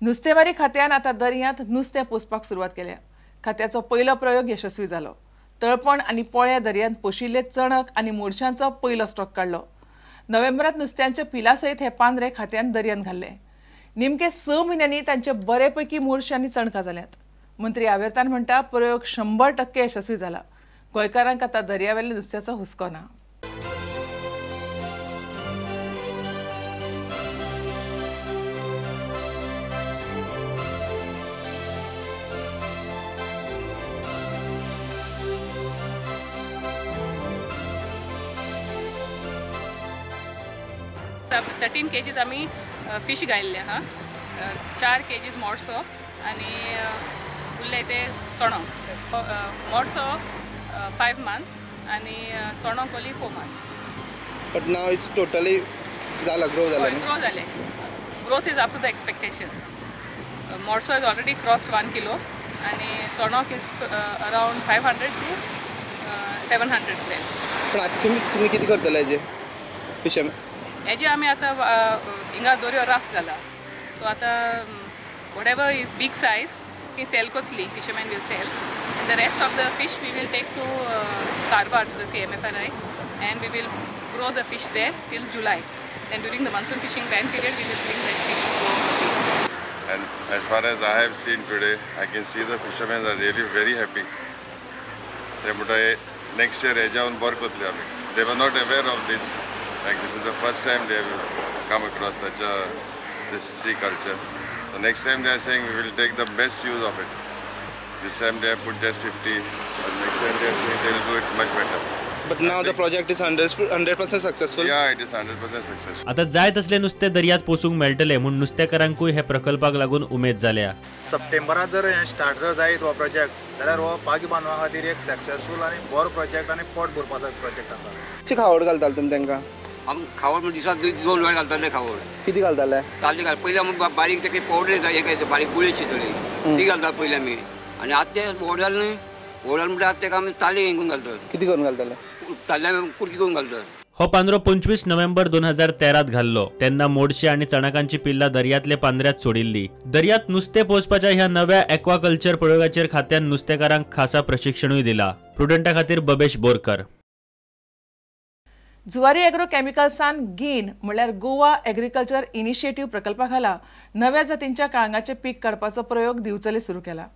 नुस्तेमारी खात्यान आता दर्यांत नुस्तें पोसपाक सुरवात केल्या। खात्याचो पयलो प्रयोग यशस्वी जालो। तळपण आनी पोळ्या दर्यांत पोशिल्ले चणक आनी मोडशांचो पयलो स्टॉक काडलो। नोव्हेंबरांत नुस्त्यांच्या पिला सयत हे पांद्रे खात्यान दर्यांत घाल्ले। निमके 6 म्हयन्यांनी तांचे बरेपैकी मोडशां आनी चणकां जाल्यांत। मंत्री आवेर्तान म्हणटा प्रयोग 100% यशस्वी जाला। गोंयकारांक आतां दर्यावेल्या नुस्त्याचो हुस्को ना। अब 13 kgs आम्ही फिश घायल्ले हा 4 kgs मोडसो आणि उरले ते चणक मोडसो 5 months आणि चणक ओली 4 months. But now it's totally grow झाले. Growth is up to the expectation. Morso has already crossed 1 kilo and चणक is around 500 to 700 grams. पण आता तुम्ही किती करतले हेजे फिश हेजे आमी आता हिंगा दोऱ्यो रफ जाला. सो आता whatever is big size he sell kotli fishermen will sell and the rest of the fish we will take to Karwar to the CMFRI and we will grow the fish there till July. Then during the monsoon fishing ban period we will bring that fish to the sea. And as far as I have seen today, I can see the fishermen are really very happy. Next year hejaun bor kotli ami. They were not aware of this. Like this is the first time they have come across this sea culture. So next time they are saying we will take the best use of it. This time they have put just 50, but next time they are saying they will do it much better. But now the project is 100% successful. Yeah, it is 100% successful. आता जाय तसले नुस्तें दर्यांत पोसूंक मेळटले म्हूण नुस्तेकारांकूय हे प्रकल्पाक लागून उमेद जाल्या। सप्टेंबरात जर स्टार्ट जर जायत हो प्रोजेक्ट जाल्यार हो बागी बांदवा खातीर एक सक्सेसफूल आनी बरो प्रोजेक्ट आनी पोट भरपाचो प्रोजेक्ट आसा। किती खावड घालताल तुमी तांकां? आमी खावड म्हणजे दिसाक 2 वेळ घालताले खावड। किती घालताले? ताल्ले घाल पयलीं आमी बारीक तेका पावडर एक बारीक गुळेची तळी ती घालता पयलीं आमी आनी आतां ते व्हड जालें न्ही व्हड जालें म्हणटा तेका आमी ताल्ले हें करून घालतात। किती करून घालताले? ताल्ले कुडकी करून घालतात। हो पांद्रो 25 नोव्हेंबर 2013 घाल्लो। तेन्ना मोडशे आणि चणकांची पिल्ला दर्यातले पांद्र्यात सोडिल्ली। दर्यात नुस्तें पोसपाच्या ह्या नव्या एक्वाकल्चर प्रयोगाचेर खात्यान नुस्तेकारांक खासा प्रशिक्षणूय दिला। प्रुडंटा खातीर बबेश बोरकर। जुवारी एग्रो केमिकल्सान गेन म्हळ्यार गोवा एग्रीकल्चर इनिशिएटिव्ह प्रकल्पा खाला नव्या जातींच्या काळंगाचे पीक काडपाचो प्रयोग दिवचले सुरू केला।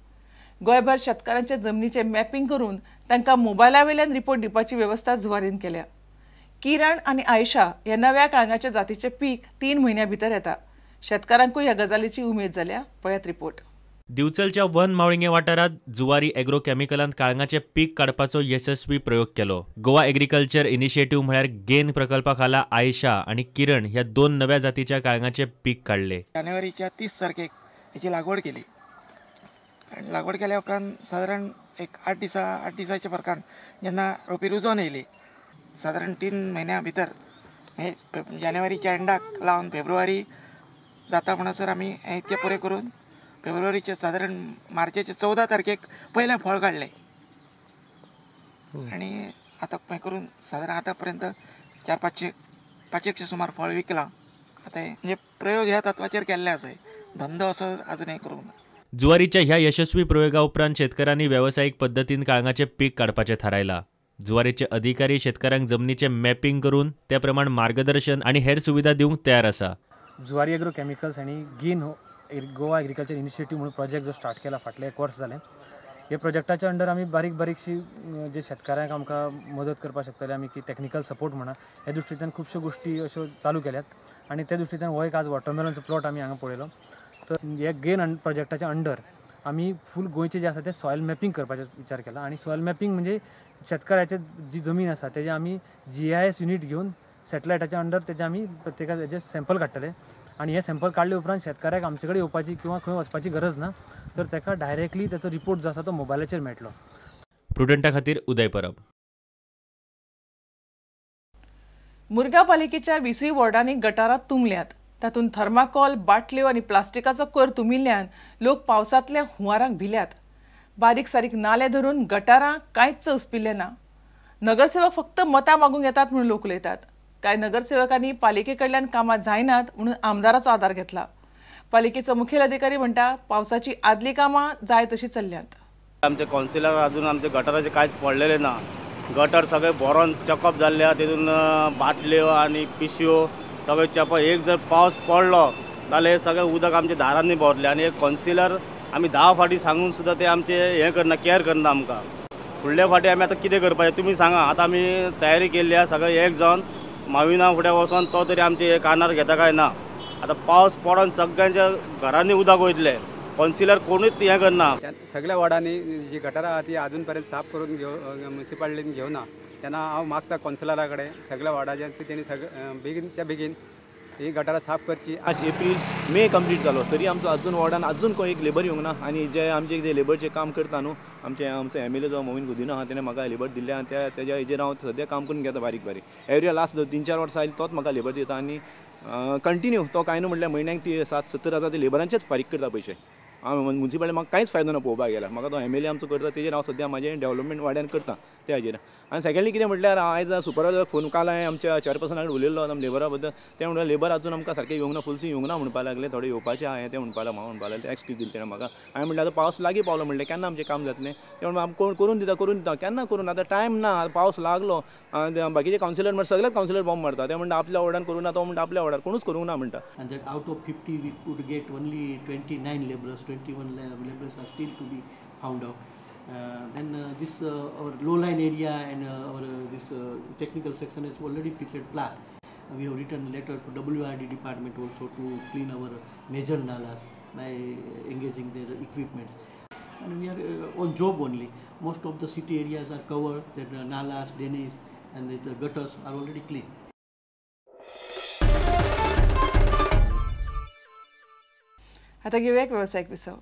गोंयभर शेतकारांचे जमनीचे मॅपिंग करून तांकां मोबायला वयल्यान रिपोर्ट दिवपाची व्यवस्था जुवारीन केल्या। किरण आनी आयशा ह्या नव्या काळंगाच्या जातीचे पीक 3 म्हयन्यां भितर येता। शेतकारांकूय ह्या गजालीची उमेद जाल्या। पळयात रिपोर्ट। दिवचलच्या वन मावळिंगे वाठारात जुवारी एग्रो केमिकलान काळंगाचे पीक काडपाचो यशस्वी प्रयोग केलो। गोवा एग्रीकल्चर इनिशिएटिव्ह म्हळ्यार गेन प्रकल्पा खाला आयशा आणि किरण ह्या 2 नव्या जातीच्या काळंगाचे पीक काडले। जानेवारीच्या 30 तारखेक हेची लागवड केली। लागवड केल्या उपरांत साधारण एक 8 दिसाच्या फरकान जेन्ना रोपी रुजोवन येयली साधारण 3 म्हयन्यां भितर जानेवारीच्या एंडाक लावन फेब्रुवारी जाता म्हणसर आमी इतके पुरे करून फेब्रुवारीचे साधारण मार्चाचे 14 तारखेक पयलें फळ काडलें आनी आतां हें करून साधारण आतां पर्यंत 400-500 सुमार फळ विकलां। आतां हे प्रयोग ह्या तत्वाचेर केल्ले आसाय। धंदो असो अजून हें करूंक ना। जुवारीच्या ह्या यशस्वी प्रयोगा उपरांत शेतकऱ्यांनी व्यावसायिक पद्धतीन काळंगाचे पीक काडपाचें थारायला। जुवारीचे अधिकारी शेतकऱ्यांक जमनीचे मॅपिंग करून त्या प्रमाण मार्गदर्शन आणि हेर सुविधा दिवंक तयार आसा। जुवारी एग्रो केमिकल्स आणि गेन गोवा एग्रीकल्चर इनिशिएटिव्ह म्हणून प्रोजेक्ट जो स्टार्ट केला फाटले 1 वर्स जालें। हे प्रोजेक्टाच्या अंडर आमी बारीकशी जे शेतकऱ्यांक आमकां मदत करपाक शकतले आमी की टेक्निकल सपोर्ट म्हणा हे दृश्टींतल्यान खुबश्यो गोष्टी अश्यो चालू केल्यात आनी त्या दृश्टींतल्यान हो एक आज वॉटरमेलनचो प्लॉट आमी हांगा पळयलो। तर हे गेन प्रोजेक्टाच्या अंडर आमी फूल गोंयचे जे आसा ते सॉयल मॅपिंग करपाचो विचार केला आनी सॉयल मॅपिंग म्हणजे शेतकऱ्याचे जी जमीन आसा तेजे आमी GIS युनिट घेवन सॅटेलायटाच्या अंडर तेजे आमी प्रत्येकाचे हेजे सॅम्पल काडटले आनी हे सॅम्पल काडले उपरांत शेतकऱ्याक आमचे कडेन येवपाची किंवा खंय वचपाची गरज ना। तर ताका डायरेक्टली ताचो रिपोर्ट जो आसा तो मोबायलाचेर मेळटलो। प्रुडंटा खातीर उदय परब। मुरगांव पालिकेच्या 20 वॉर्डांनी गटारां तुंबल्यात। तातूंत थर्माकोल, बाटल्यो आनी प्लास्टिकाचो कोयर तुंबिल्ल्यान लोक पावसांतल्या हुंवाराक भिल्यात। बारीक सारीक नाले धरून गटारां कांयच उस्पिल्ले ना। नगरसेवक फक्त मतां मागूंक येतात म्हणून लोक उलयतात। कांय नगरसेवकांनी पालिके कडल्यान कामां जायनात म्हणून आमदाराचो आदार घेतला। पालिकेचो मुखेल अधिकारी म्हणटा पावसाची आदली कामां जाय तशी चल्ल्यात. आमचे कावन्सिलर अजून आमचे गटाराचे कांयच पडलेले ना. गटर सगळे भरून चकप जाल्ले, तितून बाटल्यो आनी पिशव्यो सगळे चप. एक जर पावस पडलो जाल्यार हे सगळे उदक आमच्या दारांनी भरले आनी एक कावन्सिलर आमी 10 फाटी सांगून सुद्दां ते आमचे हें करना, केअर करना आमकां. फुडल्या फाटी आमी आतां कितें करपाचें तुमी सांगा. आतां आमी तयारी केल्ली आसा सगळे एक जावन माविना फुडें वचोन तो तरी आमचे कानार घेता काय ना. आतां पावस पडोन सगळ्यांच्या घरांनी उदक वयतलें, कावन्सिलर कोणूच हें करना. सगळ्या वॉर्डांनी जी गटारां आहा ती अजून पर्यंत साफ करून म्युन्सिपालिटीन घेवना. तेन्ना हांव मागता कावन्सिलरा कडेन सगळ्या वॉर्डाचे तेणी बेगीनच्या बेगीन ही गटारां साफ करची. आज एप्रील मे कंप्लीट जालो तरी आमचो अजून वॉर्डान अजून कोण एक लेबर येवंक ना. आनी जे आमचे जे लेबरचे काम करता न्हू, आमचो MLA जो मोहीन गुदिनो आहा तेणें म्हाका लेबर दिल्ले आनी तेज्या हेजेर हांव सद्या काम करून घेता बारीक बारीक. एवरी लास्ट 3-4 वर्सां आयली तोच म्हाका लेबर दिता आनी कंटिन्यू तो कांय न्हू म्हटल्यार म्हयन्याक ती 60-70,000 ते लेबरांचेच फारीक करता पयशे. हांव म्युन्सिपालिटी म्हाका कांयच फायदो ना पळोवपाक गेल्यार. म्हाका तो MLA आमचो करता तेजेर हांव सद्या म्हाजें डेव्हलपमेंट वाड्यान करता त्या हाजेर. आनी सेकंडली कितें म्हटल्यार आयज सुपरवायझर फोन काल हांवें आमच्या चेअरपर्सना कडेन उलयल्लो लेबरा बद्दल. ते म्हणल्यार लेबर अजून आमकां सारकें येवंक ना, फुलसी येवंक ना म्हणपा लागले. थोडे येवपाचे आहा ते म्हणपा लागले, हांव म्हणपा लागले एक्सक्यूज दिले तेणें म्हाका. हांवें म्हणलें आतां पावस लागीं पावलो म्हणलें केन्ना आमचें काम जातलें. ते म्हणून आमकां करून दिता केन्ना करून. आतां टायम ना, पावस लागलो. बाकीचे कावन्सिलर म्हणटा सगळेच कावन्सिलर बॉम्ब मारता. ते म्हणटा आपल्या वॉर्डान करूं ना, तो म्हणटा आपल्या वॉर्डार कोणूच करूंक ना म्हणटा. And that out of 50 we could get only 29 laborers, 21 laborers are still to be found out. Then this our low line area and our this technical section has already prepared plan. We have written a letter to WRD department also to clean our major nalas by engaging their equipments. And we are on job only. Most of the city areas are covered. The nalas, drainages and the gutters are already clean. आता घेऊया एक व्यावसायिक विसव.